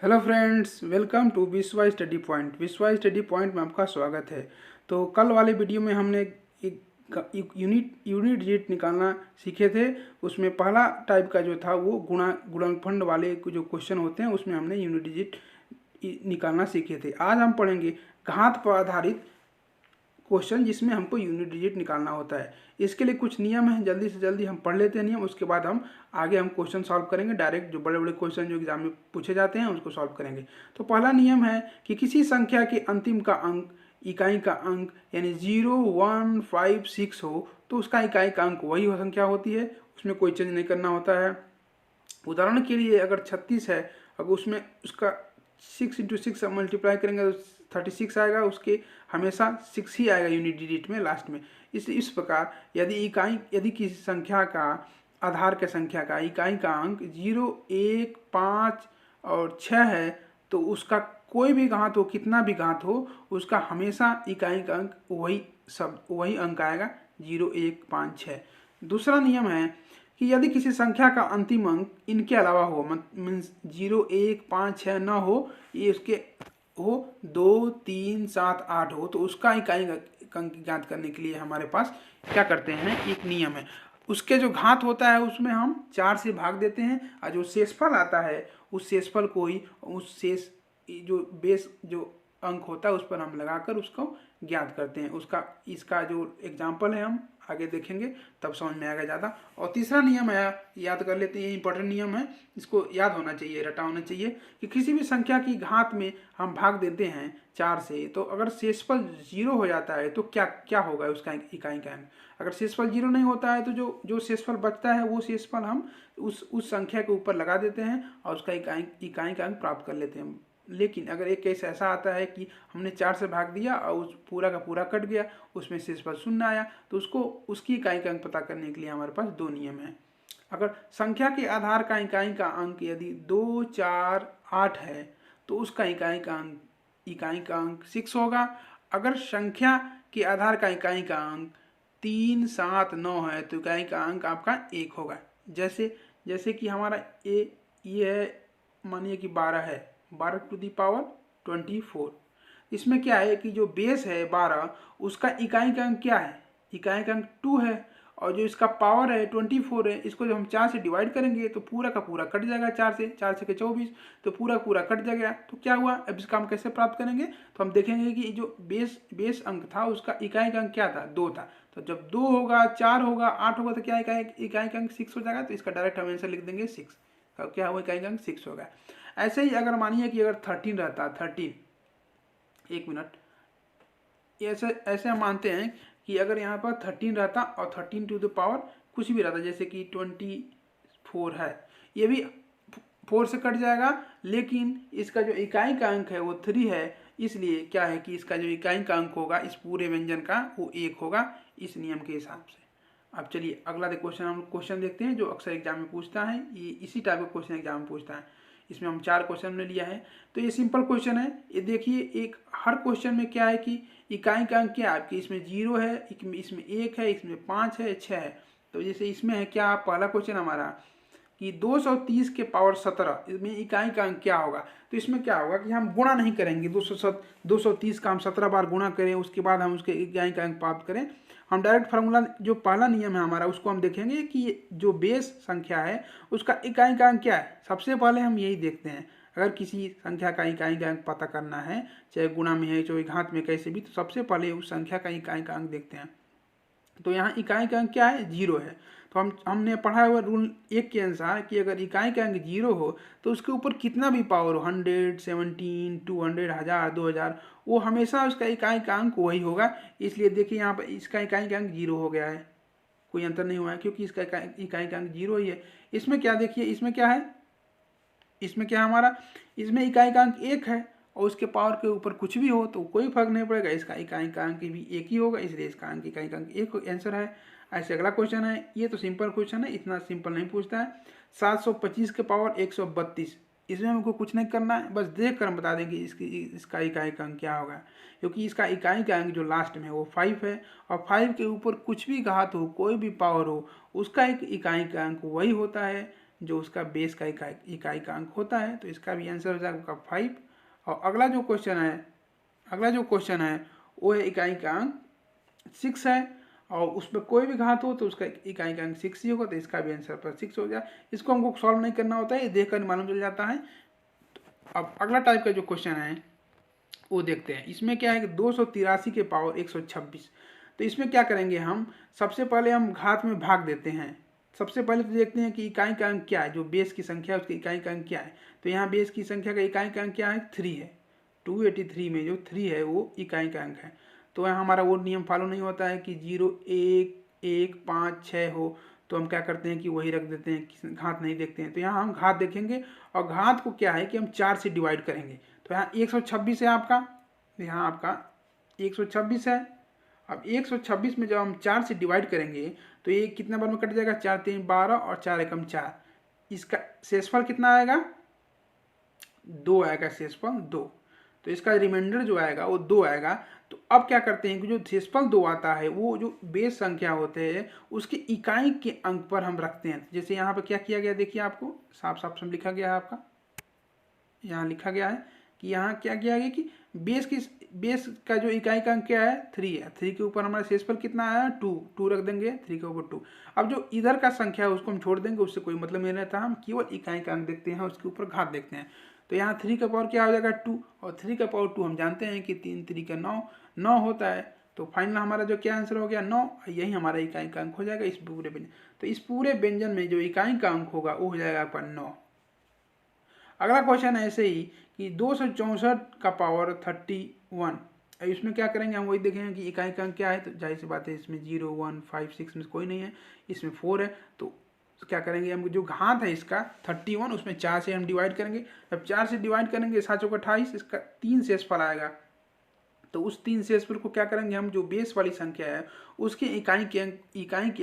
Hello friends, welcome to विश्वा study point. विश्वा study point में आपका स्वागत है। तो कल वाले वीडियो में हमने एक यूनिट डिजिट निकालना सीखे थे। उसमें पहला टाइप का जो था वो गुणनफंड वाले जो क्वेश्चन होते हैं उसमें हमने यूनिट डिजिट निकालना सीखे थे। आज हम पढ़ेंगे घात पर आधारित क्वेश्चन जिसमें हमको यूनिट डिजिट निकालना होता है। इसके लिए कुछ नियम है, जल्दी से जल्दी हम पढ़ लेते हैं नियम, उसके बाद हम आगे क्वेश्चन सॉल्व करेंगे। डायरेक्ट जो बड़े बड़े क्वेश्चन जो एग्जाम में पूछे जाते हैं उसको सॉल्व करेंगे। तो पहला नियम है कि किसी संख्या के अंतिम का अंक इकाई का अंक यानी 0, 1, 5, 6 हो तो उसका इकाई का अंक वही संख्या होती है, उसमें कोई चेंज नहीं करना होता है। उदाहरण के लिए अगर 36 है, अगर उसमें उसका 6 × 6 मल्टीप्लाई करेंगे तो 36 आएगा, उसके हमेशा 6 ही आएगा यूनिट डिजिट में लास्ट में। इस प्रकार यदि किसी संख्या का आधार के संख्या का इकाई का अंक 0, 1, 5 और 6 है तो उसका कोई भी घात हो, कितना भी घात हो, उसका हमेशा इकाई का अंक वही अंक आएगा 0, 1, 5, 6। दूसरा नियम है कि यदि किसी संख्या का अंतिम अंक इनके अलावा हो, मीन्स 0, 1, 5, 6 न हो, ये उसके हो 2, 3, 7, 8 हो तो उसका इकाई अंक ज्ञात करने के लिए हमारे पास क्या करते हैं, एक नियम है। उसके जो घात होता है उसमें हम 4 से भाग देते हैं और जो शेषफल आता है उस शेषफल को ही उस शेष जो बेस जो अंक होता है उस पर हम लगाकर उसको ज्ञात करते हैं। इसका जो एग्जाम्पल है हम आगे देखेंगे तब समझ में आएगा ज़्यादा। और तीसरा नियम है, याद कर लेते हैं, ये इंपॉर्टेंट नियम है, इसको याद होना चाहिए, रटा होना चाहिए कि किसी भी संख्या की घात में हम भाग देते हैं 4 से तो अगर शेषफल 0 हो जाता है तो क्या क्या होगा उसका इकाई का अंक। अगर शेषफल 0 नहीं होता है तो जो शेषफल बचता है वो शेषफल हम उस संख्या के ऊपर लगा देते हैं और उसका इकाई का अंक प्राप्त कर लेते हैं। लेकिन अगर एक केस ऐसा आता है कि हमने 4 से भाग दिया और उस पूरा का पूरा कट गया, उसमें शेषफल 0 आया, तो उसकी इकाई का अंक पता करने के लिए हमारे पास 2 नियम हैं। अगर संख्या के आधार का इकाई का अंक यदि 2, 4, 8 है तो उसका इकाई का अंक 6 होगा। अगर संख्या के आधार का इकाई का अंक 3, 7, 9 है तो इकाई का अंक आपका 1 होगा। जैसे कि हमारा ये है, मानिए कि 12 है, 12⁻²4। इसमें क्या है कि जो बेस है 12 उसका इकाई का अंक क्या है, इकाई का अंक 2 है, और जो इसका पावर है 24 है, इसको जब हम 4 से डिवाइड करेंगे तो पूरा का पूरा कट जाएगा। 4 से 24 तो पूरा पूरा कट जाएगा। तो क्या हुआ, अब इसका हम कैसे प्राप्त करेंगे, तो हम देखेंगे कि जो बेस अंक था उसका इकाई का अंक क्या था, 2 था। तो जब 2 होगा, 4 होगा, 8 होगा तो क्या इकाई का अंक 6 हो जाएगा। तो इसका डायरेक्ट हम आंसर लिख देंगे 6। क्या हुआ, इकाई का अंक 6 होगा। ऐसे ही अगर मानिए कि अगर 13 रहता, 13, एक मिनट, ऐसे हम मानते हैं कि अगर यहाँ पर 13 रहता और 13⁻, कुछ भी रहता, जैसे कि 24 है, ये भी 4 से कट जाएगा, लेकिन इसका जो इकाई का अंक है वो 3 है, इसलिए क्या है कि इसका जो इकाई का अंक होगा इस पूरे व्यंजन का वो 1 होगा, इस नियम के हिसाब से। अब चलिए अगला हम क्वेश्चन देखते हैं जो अक्सर एग्जाम में पूछता है, ये इसी टाइप का क्वेश्चन एग्जाम में पूछता है। इसमें हम 4 क्वेश्चन ने लिया है। तो ये सिंपल क्वेश्चन है, ये देखिए, एक हर क्वेश्चन में क्या है कि इकाई का अंक क्या है आपकी, इसमें 0 है, इसमें 1 है, इसमें 5 है, 6 है। तो जैसे इसमें है क्या, पहला क्वेश्चन हमारा कि 230 के पावर 17 इसमें इकाई का अंक क्या होगा। तो इसमें क्या होगा कि हम गुणा नहीं करेंगे, 230 का हम 17 बार गुणा करें उसके बाद हम उसके इकाई का अंक प्राप्त करें। हम डायरेक्ट फार्मूला, जो पहला नियम है हमारा, उसको हम देखेंगे कि जो बेस संख्या है उसका इकाई का अंक क्या है। सबसे पहले हम यही देखते हैं, अगर किसी संख्या का इकाई का अंक पता करना है, चाहे गुणा में है चाहे घात में, कैसे भी, तो सबसे पहले उस संख्या का इकाई का अंक देखते हैं। तो यहाँ इकाई का अंक क्या है, 0 है। तो हमने पढ़ा हुआ रूल 1 के अनुसार कि अगर इकाई का अंक 0 हो तो उसके ऊपर कितना भी पावर हो, 100, 17, 200, 1000, 2000, वो हमेशा उसका इकाई का अंक वही होगा। इसलिए देखिए यहाँ पर इसका इकाई का अंक 0 हो गया है, कोई अंतर नहीं हुआ है क्योंकि इसका इकाई का अंक 0 ही है। इसमें क्या देखिए, इसमें क्या है, इसमें क्या है हमारा, इसमें इकाई का अंक 1 है और उसके पावर के ऊपर कुछ भी हो तो कोई फर्क नहीं पड़ेगा, इसका इकाई का अंक भी 1 ही होगा, इसलिए इसका इकाई का अंक 1 आंसर है। ऐसे अगला क्वेश्चन है, ये तो सिंपल क्वेश्चन है, इतना सिंपल नहीं पूछता है। 725 के पावर 132, इसमें हमको कुछ नहीं करना है, बस देख कर हम बता देंगे इसका इकाई का अंक क्या होगा, क्योंकि इसका इकाई का अंक जो लास्ट में वो 5 है और 5 के ऊपर कुछ भी घात हो, कोई भी पावर हो, उसका एक इकाई का अंक वही होता है जो उसका बेस का इकाई का अंक होता है। तो इसका भी आंसर हो जाएगा आपका 5। और अगला जो क्वेश्चन है वो है इकाई का अंक 6 है, और उसमें कोई भी घात हो तो उसका इकाई का अंक 6 ही होगा। तो इसका भी आंसर पर 6 हो जाए। इसको हमको सॉल्व नहीं करना होता है, ये देख कर मालूम चल जाता है। अब अगला टाइप का जो क्वेश्चन है वो देखते हैं। इसमें क्या है कि 283 के पावर 126। तो इसमें क्या करेंगे हम, सबसे पहले हम घात में भाग देते हैं। सबसे पहले तो देखते हैं कि इकाई का अंक क्या है, जो बेस की संख्या है उसकी इकाई का अंक क्या है। तो यहाँ बेस की संख्या का इकाई का अंक क्या है, 3 है। 283 में जो 3 है वो इकाई का अंक है। तो यहाँ हमारा वो नियम फॉलो नहीं होता है कि 0 1 1 5 6 हो, तो हम क्या करते हैं कि वही रख देते हैं, घात नहीं देखते हैं। तो यहाँ हम घात देखेंगे, और घात को क्या है कि हम 4 से डिवाइड करेंगे। तो यहाँ 126 है आपका, यहाँ आपका 126 है। अब 126 में जब हम 4 से डिवाइड करेंगे तो ये कितना बार में कट जाएगा, 4 3 12 और 4 एकम 4। इसका शेषफल कितना आएगा, 2 आएगा, शेषफल 2। तो इसका रिमाइंडर जो आएगा वो 2 आएगा। तो अब क्या करते हैं कि जो शेषफल 2 आता है वो जो बेस संख्या होते हैं उसके इकाई के अंक पर हम रखते हैं। जैसे यहाँ पर क्या किया गया, देखिए आपको साफ साफ सब लिखा गया है। आपका यहाँ लिखा गया है कि यहाँ क्या किया गया कि बेस का जो इकाई का अंक क्या है, 3 है। 3 के ऊपर हमारा शेषफल कितना आया, 2 रख देंगे, 3 के ऊपर 2। अब जो इधर का संख्या है उसको हम छोड़ देंगे, उससे कोई मतलब नहीं रहता। हम केवल इकाई का अंक देखते हैं, उसके ऊपर घात देखते हैं। तो यहाँ 3 का पावर क्या हो जाएगा, 2, और 3 का पावर 2 हम जानते हैं कि 3 3 का 9 होता है। तो फाइनल हमारा जो क्या आंसर हो गया, 9। यही हमारा इकाई का अंक हो जाएगा इस पूरे व्यंजन। तो इस पूरे व्यंजन में जो इकाई का अंक होगा वो हो जाएगा आपका 9। अगला क्वेश्चन है ऐसे ही कि 264 का पावर 31। इसमें क्या करेंगे, हम वही देखेंगे कि इकाई का अंक क्या है। तो जाहिर सी बात है इसमें 0 1 5 6 में कोई नहीं है, इसमें 4 है। तो क्या करेंगे, हम जो घात है इसका 31, उसमें 4 से हम डिवाइड करेंगे। जब 4 से डिवाइड करेंगे 7 चौका 28, इसका 3 शेषफल आएगा। तो उस 3 शेषफल को क्या करेंगे, हम जो बेस वाली संख्या है उसके इकाई के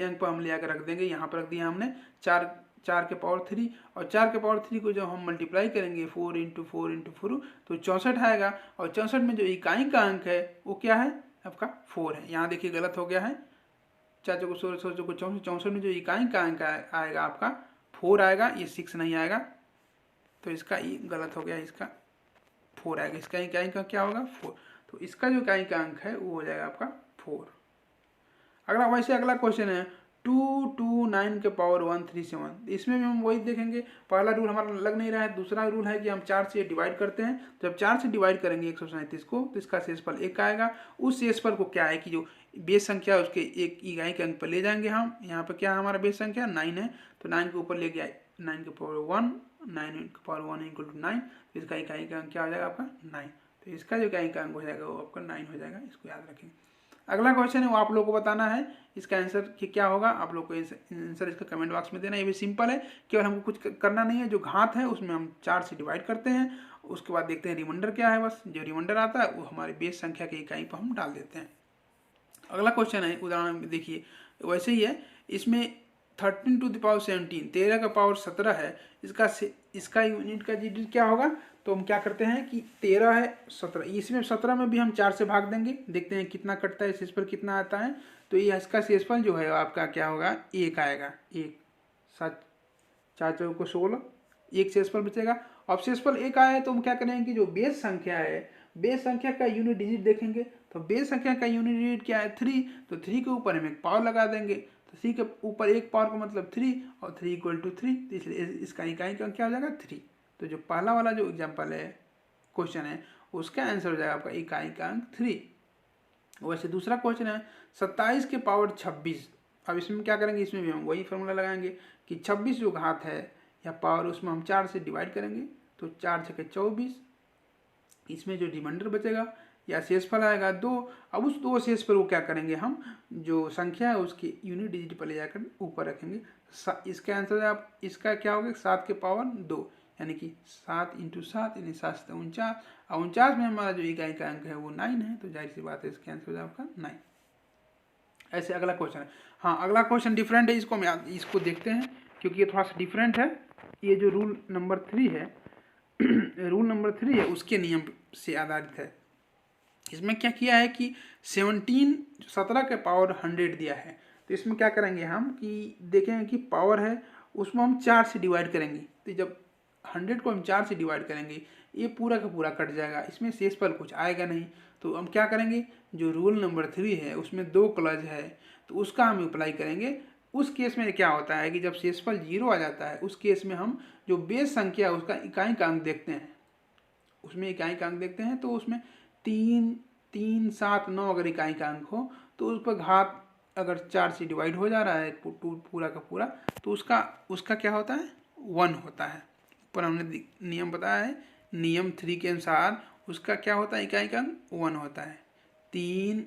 अंक पर हम ले आकर रख देंगे। यहाँ पर रख दिया हमने 4 के पावर 3, और 4 के पावर 3 को जब हम मल्टीप्लाई करेंगे 4 × 4 × 4 तो 64 आएगा। और 64 में जो इकाई का अंक है वो क्या है आपका 4 है। यहाँ देखिए गलत हो गया है, 4 चौको 16 16 चौको 64, 64 में जो इकाई का अंक आएगा आपका 4 आएगा, ये 6 नहीं आएगा। तो इसका ये गलत हो गया, इसका 4 आएगा, इसका इकाई का क्या होगा 4। तो इसका जो इकाई का अंक है वो हो जाएगा आपका 4। अगला क्वेश्चन है 229 के पावर 137। इसमें भी हम वही देखेंगे, पहला रूल हमारा लग नहीं रहा है। दूसरा रूल है कि हम 4 से डिवाइड करते हैं। जब 4 से डिवाइड करेंगे 137 को तो इसका शेषफल 1 आएगा। उस शेषफल को क्या है कि जो बेस संख्या उसके एक इकाई के अंक पर ले जाएंगे हम। यहाँ पर क्या हमारा बेस संख्या 9 है, तो 9 के ऊपर ले गया 9 के पावर 1, 9 के पावर 1 = 9। तो इसका इकाई का अंक क्या हो जाएगा आपका 9। तो इसका जो इकाई का अंक हो जाएगा वो आपका 9 हो जाएगा, इसको याद रखेंगे। अगला क्वेश्चन है वो आप लोगों को बताना है, इसका आंसर क्या होगा। आप लोग को आंसर इसका कमेंट बॉक्स में देना। ये भी सिंपल है, केवल हमको कुछ करना नहीं है। जो घात है उसमें हम 4 से डिवाइड करते हैं, उसके बाद देखते हैं रिमाइंडर क्या है। बस जो रिमाइंडर आता है वो हमारे बेस संख्या के इकाई पर हम डाल देते हैं। अगला क्वेश्चन है उदाहरण में देखिए वैसे ही है। इसमें 13 to the power 17, 13 का पावर 17 है। इसका यूनिट का डिजिट क्या होगा। तो हम क्या करते हैं कि 13 है 17, इसमें 17 में भी हम 4 से भाग देंगे, देखते हैं कितना कटता है, शेषफल कितना आता है। तो ये इसका शेषफल जो है आपका क्या होगा 1 आएगा। 1 7 4 चौको 16, 1 शेषफल बचेगा। अब शेषफल 1 आया है तो हम क्या करेंगे कि जो बेस संख्या है, बेस संख्या का यूनिट डिजिट देखेंगे। तो बेस संख्या का यूनिट डिजिट क्या है 3, तो 3 के ऊपर हम एक पावर लगा देंगे। तो 3 के ऊपर एक पावर का मतलब 3, और 3 = 3, तो इसलिए इसका इकाई का क्या हो जाएगा 3। तो जो पहला वाला जो एग्जाम्पल है क्वेश्चन है उसका आंसर हो जाएगा आपका इकाई का अंक 3। वैसे दूसरा क्वेश्चन है 27 के पावर 26। अब इसमें क्या करेंगे, इसमें भी हम वही फॉर्मूला लगाएंगे कि 26 जो घात है या पावर उसमें हम 4 से डिवाइड करेंगे। तो 4 × 24, इसमें जो रिमाइंडर बचेगा या शेषफल आएगा 2। अब उस 2 शेषफल को क्या करेंगे, हम जो संख्या है उसकी यूनिट डिजिट पर ले जाकर ऊपर रखेंगे। इसका आंसर आप इसका क्या होगा 7 के पावर 2, यानी कि 7 × 7 यानी 7 × 49। और 49 में हमारा जो इकाई का अंक है वो 9 है। तो जाहिर सी बात है इसका आंसर हो जाएगा आपका 9। ऐसे अगला क्वेश्चन है, हाँ अगला क्वेश्चन डिफरेंट है, इसको देखते हैं क्योंकि ये थोड़ा सा डिफरेंट है। ये जो रूल नंबर 3 है रूल नंबर 3 है उसके नियम से आधारित है। इसमें क्या किया है कि 17 के पावर 100 दिया है। तो इसमें क्या करेंगे हम कि देखेंगे कि पावर है उसमें हम 4 से डिवाइड करेंगे, तो जब 100 को हम 4 से डिवाइड करेंगे ये पूरा का पूरा कट जाएगा, इसमें शेषफल कुछ आएगा नहीं। तो हम क्या करेंगे, जो रूल नंबर 3 है उसमें 2 क्लॉज है तो उसका हम अप्लाई करेंगे। उस केस में क्या होता है कि जब शेषफल 0 आ जाता है उस केस में हम जो बेस संख्या है उसका इकाई का अंक देखते हैं, उसमें इकाई का अंक देखते हैं। तो उसमें 3, 3, 7, 9 अगर इकाई का अंक हो तो उस पर घात अगर 4 से डिवाइड हो जा रहा है पूरा का पूरा तो उसका क्या होता है, 1 होता है। ऊपर हमने नियम बताया है, नियम 3 के अनुसार उसका क्या होता है, इकाई का अंक 1 होता है। 3,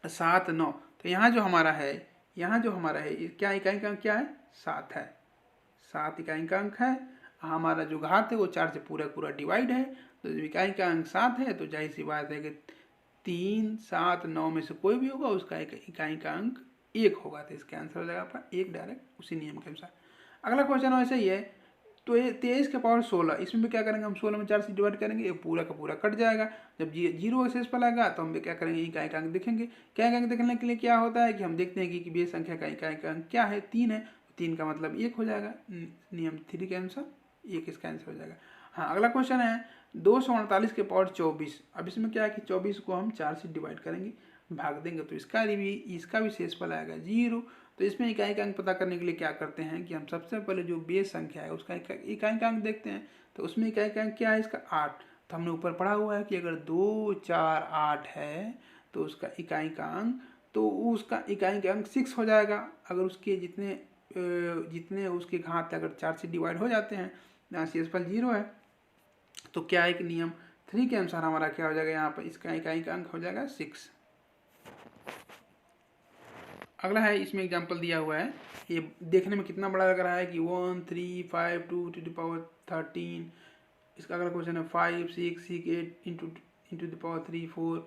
7, 9, तो यहाँ जो हमारा है क्या इकाई का अंक क्या है, 7 है, 7 इकाई का अंक है। हमारा जो घात है वो 4 से पूरा पूरा डिवाइड है, तो जब इकाई का अंक 7 है तो जाहिर सी बात है कि 3, 7, 9 में से कोई भी होगा उसका इकाई का अंक 1 होगा, तो इसका आंसर हो जाएगा आपका 1 डायरेक्ट उसी नियम के अनुसार। अगला क्वेश्चन वैसे ही है, तो ये 23 के पावर 16, इसमें भी क्या करेंगे हम 16 में 4 से डिवाइड करेंगे, ये पूरा का पूरा कट जाएगा। जब 0 शेषफल आएगा तो हम क्या करेंगे, इकाई का अंक देखेंगे। इकाई का अंक देखने के लिए क्या होता है कि हम देखते हैं कि बेस संख्या का इकाई का अंक क्या है, 3 है, 3 का मतलब 1 हो जाएगा, नियम 3 के अनुसार 1 इसका आंसर हो जाएगा। हाँ, अगला क्वेश्चन है 248 के पावर 24। अब इसमें क्या है कि 24 को हम 4 से डिवाइड करेंगे, भाग देंगे तो इसका भी शेषफल आएगा 0। तो इसमें इकाई का अंक पता करने के लिए क्या करते हैं कि हम सबसे पहले जो बेस संख्या है उसका इकाई का अंक देखते हैं। तो उसमें इकाई का अंक क्या है, इसका 8। तो हमने ऊपर पढ़ा हुआ है कि अगर 2, 4, 8 है तो उसका इकाई का अंक, तो उसका इकाई का अंक 6 हो जाएगा। अगर उसके जितने उसके घात अगर 4 से डिवाइड हो जाते हैं, यहाँ शेषफल 0 है, तो क्या है कि नियम 3 के अनुसार हमारा क्या हो जाएगा, यहाँ पर इसका इकाई का अंक हो जाएगा 6। अगला है, इसमें एग्जाम्पल दिया हुआ है, ये देखने में कितना बड़ा लग रहा है कि 1, 3, 5, 2 to the power 13। इसका अगला क्वेश्चन है 5, 6, 8 into the power 3, 4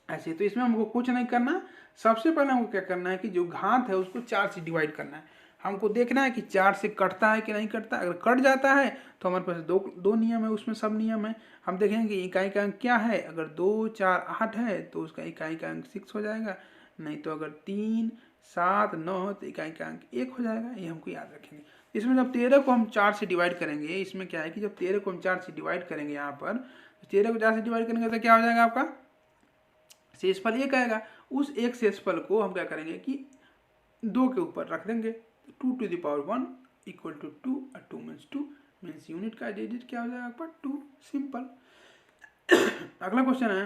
ऐसे। तो इसमें हमको कुछ नहीं करना, सबसे पहले हमको क्या करना है कि जो घात है उसको 4 से डिवाइड करना है। हमको देखना है कि 4 से कटता है कि नहीं कटता। अगर कट जाता है तो हमारे पास दो नियम है, उसमें सब नियम है। हम देखेंगे कि इकाई का अंक क्या है, अगर 2, 4, 8 है तो उसका इकाई का अंक 6 हो जाएगा, नहीं तो अगर 3, 7, 9 है तो इकाई का अंक 1 हो जाएगा। ये हमको याद रखेंगे। इसमें जब 13 को हम 4 से डिवाइड करेंगे, इसमें क्या है कि जब 13 को हम 4 से डिवाइड करेंगे, यहाँ पर 13 को 4 से डिवाइड करेंगे तो क्या हो जाएगा, आपका शेषफल 1 आएगा। उस एक शेषफल को हम क्या करेंगे कि 2 के ऊपर रख देंगे, 2 to the power 1 equal to 2, और 2 मीन्स 2 मीन्स यूनिट का डिजिट क्या हो जाएगा आपका 2, सिंपल। अगला क्वेश्चन है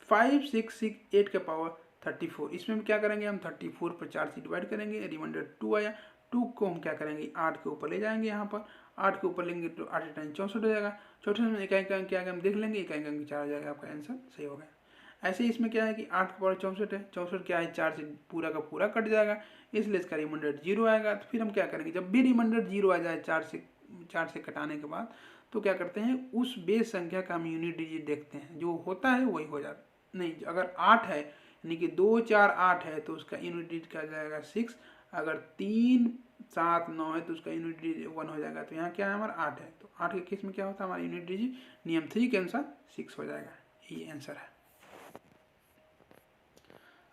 5, 6, 6, 8 के पावर 34। इसमें क्या करेंगे, हम 34 पर 4 से डिवाइड करेंगे, रिमाइंडर 2 आया, 2 को हम क्या करेंगे 8 के ऊपर ले जाएंगे। यहाँ पर 8 के ऊपर लेंगे तो 8 टाइम 64 हो जाएगा। 64 में इकाई का अंक क्या है हम देख लेंगे, इकाई का अंक 4 हो जाएगा, आपका आंसर सही हो गया। ऐसे ही इसमें क्या है कि 8 के पावर 64 है, 64 क्या है 4 से पूरा का पूरा कट जाएगा, इसलिए इसका रिमाइंडर 0 आएगा। तो फिर हम क्या करेंगे, जब भी रिमाइंडर 0 आ जाए 4 से कटाने के बाद, तो क्या करते हैं उस बेस संख्या का हम यूनिट डिजिट देखते हैं, जो होता है वही हो जाता। नहीं, अगर 8 है यानी कि 2, 4, 8 है तो उसका यूनिट डिजिट क्या जाएगा 6। अगर 3, 7, 9 है तो उसका यूनिट डिजिट 1 हो जाएगा। तो यहाँ क्या है हमारा 8 है, तो 8 के केस में क्या होता है हमारा यूनिट डिजिट नियम 3 के अनुसार 6 हो जाएगा। ये आंसर है।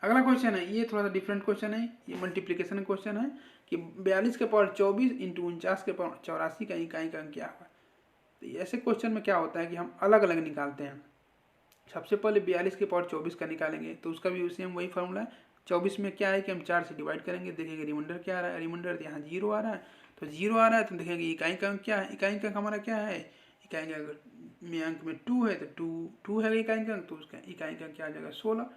अगला क्वेश्चन है, ये थोड़ा सा डिफरेंट क्वेश्चन है, ये मल्टीप्लिकेशन क्वेश्चन है कि 42 के पावर 24 इंटू 49 के पावर 84 का इकाई का अंक क्या होगा। तो ऐसे क्वेश्चन में क्या होता है कि हम अलग अलग निकालते हैं। सबसे पहले 42 के पावर 24 का निकालेंगे, तो उसका भी सेम वही फॉर्मूला है। 24 में क्या है कि हम 4 से डिवाइड करेंगे, देखेंगे रिमाइंडर क्या आ रहा है, रिमाइंडर यहाँ 0 आ रहा है, तो 0 आ रहा है तो देखेंगे इकाई का अंक क्या है, इकाई का अंक हमारा क्या है, इकाई का अंक में 2 है तो 2 है इकाई का अंक, तो उसका इकाई का क्या आ जाएगा 16,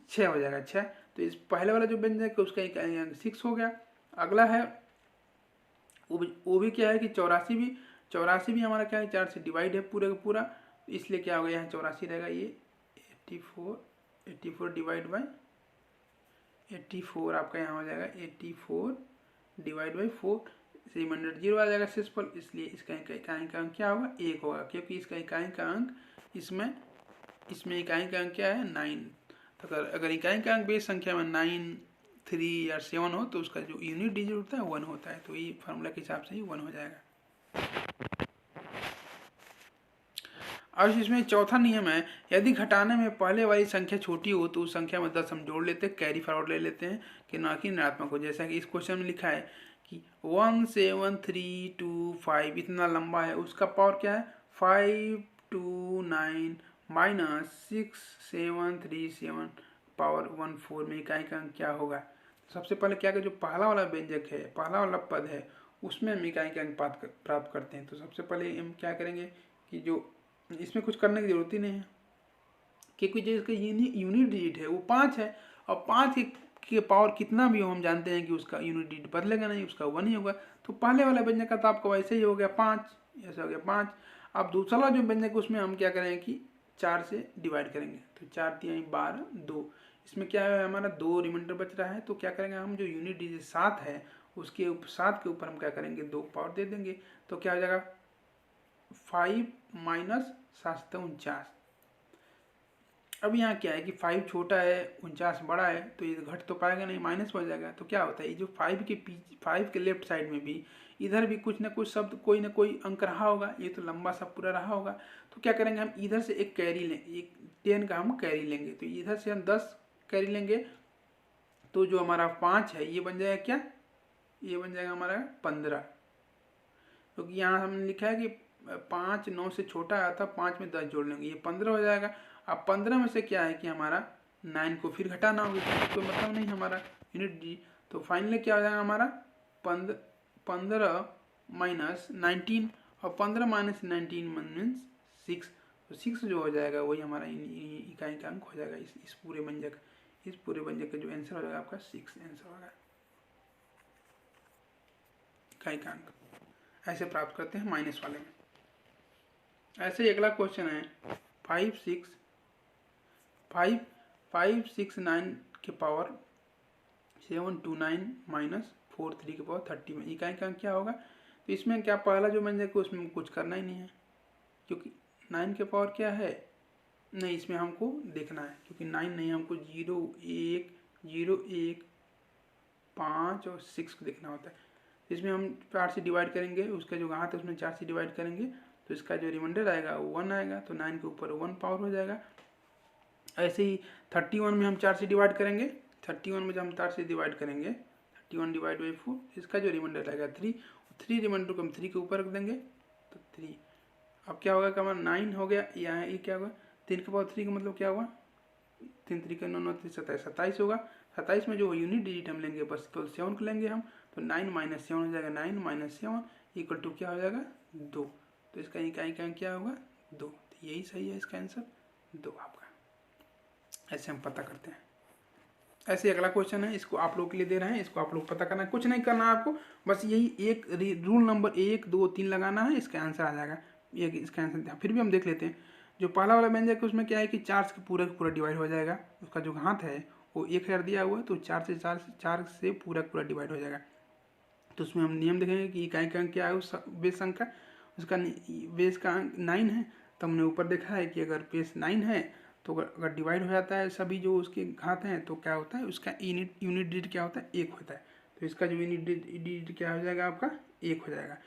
6 हो जाएगा 6। तो इस पहले वाला जो बन जाएगा उसका इकाई अंक 6 हो गया। अगला है वो भी क्या है कि 84 भी हमारा क्या है 4 से डिवाइड है पूरे का पूरा, इसलिए क्या होगा यहाँ 84 रहेगा, ये 84 डिवाइड बाई 84 आपका यहाँ हो जाएगा 84 डिवाइड बाई 4, रिमाइंडर 0 आ जाएगा शेषफल, इसलिए इसका इकाई का अंक क्या होगा 1 होगा, क्योंकि इसका इकाई का अंक इसमें इकाई का अंक क्या है 9। तो अगर इकाई का अंक बेस संख्या में 9, 3 या 7 हो तो उसका जो यूनिट डिजिट होता है 1 होता है, तो ये फार्मूला के हिसाब से ही 1 हो जाएगा। अब इसमें चौथा नियम है, यदि घटाने में पहले वाली संख्या छोटी हो तो उस संख्या में 10 हम जोड़ लेते हैं, कैरी फॉरवर्ड ले लेते हैं कि ना कि ऋणात्मक हो। जैसा कि इस क्वेश्चन में लिखा है कि 17325 इतना लंबा है, उसका पावर क्या है 529 माइनस 6737 पावर 14 में इकाई का अंक क्या होगा। सबसे पहले क्या जो पहला वाला व्यंजक है, पहला वाला पद है, उसमें हम इकाई का अंक प्राप्त करते हैं। तो सबसे पहले हम क्या करेंगे कि जो इसमें कुछ करने की जरूरत ही नहीं है, क्योंकि जो इसका यूनिट डिजिट है वो 5 है, और 5 के पावर कितना भी हो हम जानते हैं कि उसका यूनिट डिजिट बदलेगा नहीं, उसका 1 ही होगा। तो पहले वाला व्यंजक का तो आपको वैसे ही हो गया 5, ऐसा हो गया 5। अब दूसरा जो व्यंजक उसमें हम क्या करेंगे कि 4 से डिवाइड करेंगे, तो 4 3 12 2, इसमें क्या है हमारा 2 रिमाइंडर बच रहा है। तो क्या करेंगे हम, जो यूनिट डिजिट 7 है उसके 7 के ऊपर हम क्या करेंगे 2 पावर दे देंगे। तो क्या हो जाएगा 5 माइनस 7 49। अब यहाँ क्या है कि 5 छोटा है 49 बड़ा है, तो ये घट तो पाएगा नहीं, माइनस हो जाएगा। तो क्या होता है, ये जो 5 के पीछे 5 के लेफ्ट साइड में भी इधर भी कुछ ना कुछ शब्द कोई ना कोई अंक रहा होगा, ये तो लंबा सा पूरा रहा होगा। तो क्या करेंगे हम इधर से एक कैरी लें, एक 10 का हम कैरी लेंगे, तो इधर से हम 10 कैरी लेंगे। तो जो हमारा 5 है ये बन जाएगा क्या, ये बन जाएगा हमारा 15, क्योंकि यहाँ हमने लिखा है कि 5 9 से छोटा आया था, 5 में 10 जोड़ लेंगे, ये 15 हो जाएगा। अब 15 में से क्या है कि हमारा 9 को फिर घटाना होगा, कोई मतलब नहीं हमारा यूनिट डी। तो फाइनली क्या हो जाएगा हमारा 15 माइनस 19, और 15 माइनस 19 मीन्स 6। तो 6 जो हो जाएगा वही हमारा इकाई का अंक हो जाएगा। इस पूरे व्यंजक का जो आंसर हो जाएगा आपका 6 आंसर होगा, इकाई का अंक। ऐसे प्राप्त करते हैं माइनस वाले में। ऐसे ही अगला क्वेश्चन है 569 के पावर 729 माइनस 43 के पावर 30 में इकाई का अंक क्या होगा। तो इसमें क्या पहला जो व्यंजक है उसमें कुछ करना ही नहीं है, क्योंकि 9 के पावर क्या है, नहीं इसमें हमको देखना है, क्योंकि 9 नहीं, हमको 0 1 0 1 5 और 6 को देखना होता है। इसमें हम 4 से डिवाइड करेंगे, उसका जो घात है उसमें 4 से डिवाइड करेंगे, तो इसका जो रिमाइंडर आएगा वो 1 आएगा, तो 9 के ऊपर 1 पावर हो जाएगा। ऐसे ही 31 में हम 4 से डिवाइड करेंगे, 31 में जब हम 4 से डिवाइड करेंगे 31 डिवाइड बाई 4, इसका जो रिमाइंडर आएगा 3 रिमाइंडर को हम 3 के ऊपर रख देंगे, तो 3। अब क्या होगा कि हमारा 9 हो गया, यहाँ ये क्या होगा 3 के पावर 3 का मतलब क्या हुआ 3 3 का 9 9 3 27 होगा। 27 में जो यूनिट डिजिट हम लेंगे बस तो 7 को लेंगे हम, तो 9 माइनस 7 हो जाएगा, 9 माइनस 7 इक्वल टू क्या हो जाएगा 2। तो इसका इकाई का क्या होगा 2, तो यही सही है इसका आंसर 2 आपका। ऐसे हम पता करते हैं। ऐसे अगला क्वेश्चन है, इसको आप लोग के लिए दे रहे हैं, इसको आप लोग पता करना है, कुछ नहीं करना है आपको, बस यही एक रूल नंबर 1 2 3 लगाना है, इसका आंसर आ जाएगा। ये इसका आंसर फिर भी हम देख लेते हैं। जो पहला वाला व्यंजक है उसमें क्या है कि 4 से पूरा डिवाइड हो जाएगा, उसका जो घात है वो 1000 दिया हुआ है, तो 4 से पूरा डिवाइड हो जाएगा। तो उसमें हम नियम देखेंगे कि इकाई का अंक क्या है उस बेस अंक का, उसका बेस का अंक 9 है। तो हमने ऊपर देखा है कि अगर बेस 9 है तो अगर डिवाइड हो जाता है सभी जो उसके घात हैं तो क्या होता है उसका यूनिट डिजिट क्या होता है 1 होता है। तो इसका जो यूनिट डिजिट क्या हो जाएगा आपका 1 हो जाएगा।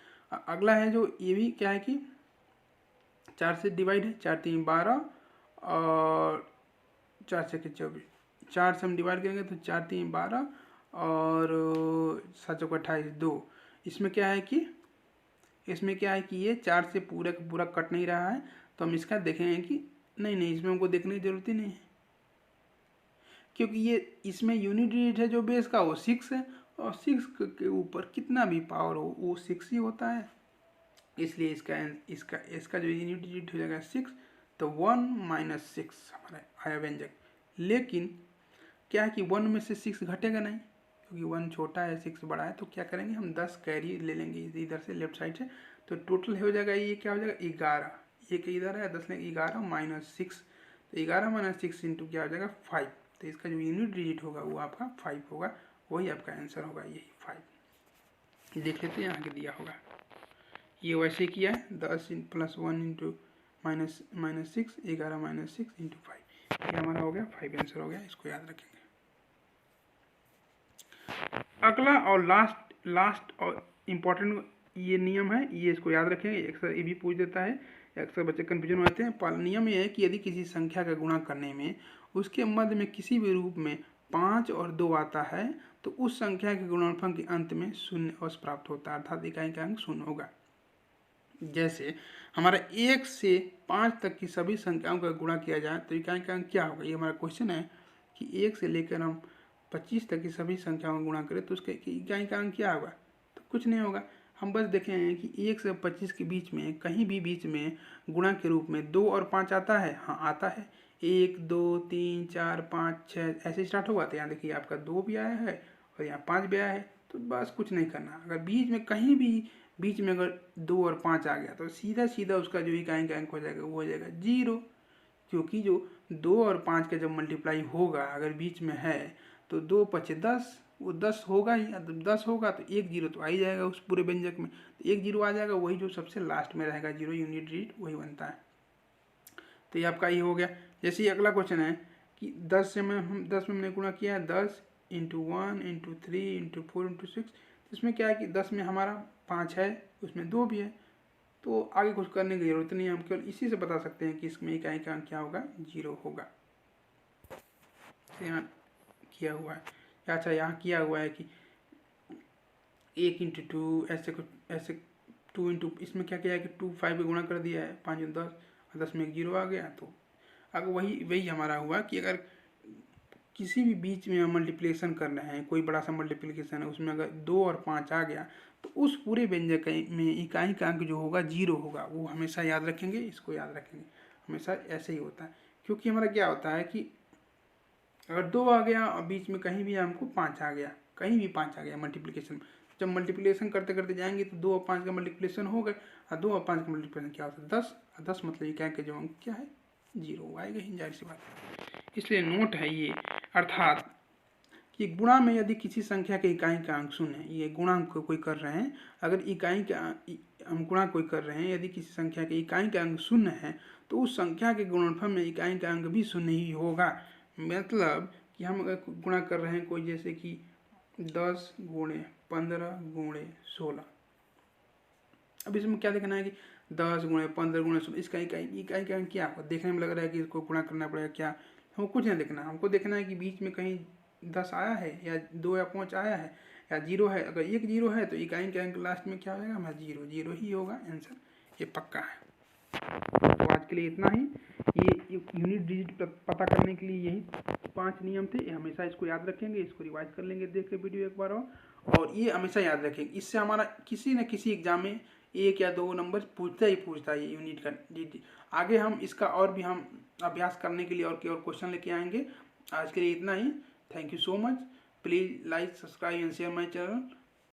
अगला है जो ये भी क्या है कि 4 से डिवाइड है, 4 3 12 और 4 6 24, 4 से हम डिवाइड करेंगे तो 4 3 12 और 7 चौक 28 2। इसमें क्या है कि ये 4 से पूरा कट नहीं रहा है, तो हम इसका देखेंगे कि नहीं इसमें हमको देखने की जरूरत ही नहीं है, क्योंकि ये इसमें यूनिट डिजिट है जो बेस का वो 6 है, और 6 के ऊपर कितना भी पावर हो वो 6 ही होता है, इसलिए इसका जो यूनिट डिजिट हो जाएगा 6। तो 1 माइनस 6 हमारा आया व्यंजक। लेकिन क्या है कि 1 में से 6 घटेगा नहीं, क्योंकि 1 छोटा है 6 बड़ा है। तो क्या करेंगे हम 10 कैरी ले लेंगे इधर से लेफ्ट साइड से, तो टोटल हो जाएगा ये क्या हो जाएगा 11, एक इधर है 10 लेंगे 11 माइनस 6, तो 11 माइनस 6 इंटू क्या हो जाएगा 5। तो इसका जो यूनिट डिजिट होगा वो आपका 5 होगा, वही आपका आंसर होगा यही 5। देख लेते हैं यहाँ के दिया होगा, ये वैसे किया है 10 plus 1 into minus 6 11 minus 6 into 5, ये हमारा हो गया 5 आंसर हो गया, इसको याद रखेंगे। अगला और लास्ट और इम्पोर्टेंट ये नियम है, ये इसको याद रखेंगे, अक्सर ये भी पूछ देता है, अक्सर बच्चे कन्फ्यूजन होते हैं। नियम ये है कि यदि किसी संख्या का गुणा करने में उसके मध्य में किसी भी रूप में 5 और 2 आता है तो उस संख्या के गुणनफल के अंत में शून्य अवश्य प्राप्त होता है, अर्थात इकाई का अंक शून्य होगा। जैसे हमारा 1 से 5 तक की सभी संख्याओं का गुणा किया जाए तो इकाई का अंक क्या होगा। ये हमारा क्वेश्चन है कि 1 से लेकर हम 25 तक की सभी संख्याओं का गुणा करें तो उसके इकाई का अंक क्या होगा। तो कुछ नहीं होगा, हम बस देखे हैं कि 1 से 25 के बीच में कहीं भी बीच में गुणा के रूप में 2 और 5 आता है। हाँ आता है, 1 2 3 4 5 6 ऐसे स्टार्ट होगा। तो यहाँ देखिए आपका 2 भी आया है और यहाँ 5 भी आया है। तो बस कुछ नहीं करना, अगर बीच में कहीं भी बीच में अगर 2 और 5 आ गया तो सीधा सीधा उसका जो इकाई का अंक हो जाएगा वो हो जाएगा 0, क्योंकि जो 2 और 5 का जब मल्टीप्लाई होगा अगर बीच में है तो 2 5 10, वो 10 होगा ही। जब 10 होगा तो 1 0 तो आ ही जाएगा उस पूरे व्यंजक में, तो 1 0 आ जाएगा, वही जो सबसे लास्ट में रहेगा 0 यूनिट डिजिट वही बनता है। तो ये आपका ये हो गया। जैसे ही अगला क्वेश्चन है कि 10 में हमने गुणा किया है 10 इंटू 1 इंटू 3 इंटू 4 इंटू 6। इसमें क्या है कि 10 में हमारा 5 है, उसमें 2 भी है, तो आगे कुछ करने की जरूरत नहीं है, हम केवल इसी से बता सकते हैं कि इसमें इकाई का अंक क्या होगा 0 होगा। यहाँ किया हुआ है, अच्छा यहाँ किया हुआ है कि 1 इंटू 2 ऐसे कुछ ऐसे 2 इंटू, इसमें क्या किया है कि 2 5 पे गुणा कर दिया है, 5 10 और 10 में एक 0 आ गया। तो अगर वही हमारा हुआ कि अगर किसी भी बीच में हम मल्टीप्लिकेशन कर रहे हैं, कोई बड़ा सा मल्टीप्लिकेशन है, उसमें अगर 2 और 5 आ गया तो उस पूरे व्यंजक में इकाई का अंक जो होगा 0 होगा। वो हमेशा याद रखेंगे, इसको याद रखेंगे, हमेशा ऐसे ही होता है। क्योंकि हमारा क्या होता है कि अगर 2 आ गया और बीच में कहीं भी हमको 5 आ गया, कहीं भी 5 आ गया मल्टीप्लिकेशन, जब मल्टीप्लिकेशन करते करते जाएंगे तो 2 और 5 का मल्टीप्लिकेशन हो गए, और 2 और 5 का मल्टीप्लिकेशन क्या होता है 10, और 10 मतलब इकाई का जो अंक क्या है 0 आएगा ही, जाहिर सी बात है। इसलिए नोट है ये, अर्थात कि गुणा में यदि किसी संख्या के इकाई का अंक शून्य है, ये गुणांक कोई कर रहे हैं, अगर इकाई का हम गुणा कोई कर रहे हैं, यदि किसी संख्या के इकाई का अंक शून्य है तो उस संख्या के गुणनफल में इकाई का अंक भी शून्य ही होगा। मतलब कि हम अगर गुणा कर रहे हैं कोई, जैसे कि 10 गुणे 15 गुणे 16, अब इसमें क्या देखना है कि 10 गुणे 15 गुणे 16 इसका इकाई का अंक क्या होगा। देखने में लग रहा है कि इसको गुणा करना पड़ेगा, क्या हमको कुछ नहीं देखना, हमको देखना है कि बीच में कहीं 10 आया है या 2 या 5 आया है या 0 है। अगर 1 0 है तो इकाई का अंक लास्ट में क्या होगा हमारा 0 ही होगा, आंसर ये पक्का है। तो आज के लिए इतना ही। ये यूनिट डिजिट पता करने के लिए यही 5 नियम थे, हमेशा इसको याद रखेंगे, इसको रिवाइज कर लेंगे देख के वीडियो एक बार और ये हमेशा याद रखेंगे। इससे हमारा किसी न किसी एग्जाम में 1 या 2 नंबर पूछता है ये यूनिट का डिजिट। आगे हम इसका और भी हम अभ्यास करने के लिए और क्वेश्चन लेके आएंगे। आज के लिए इतना ही। Thank you so much. Please like subscribe and share my channel.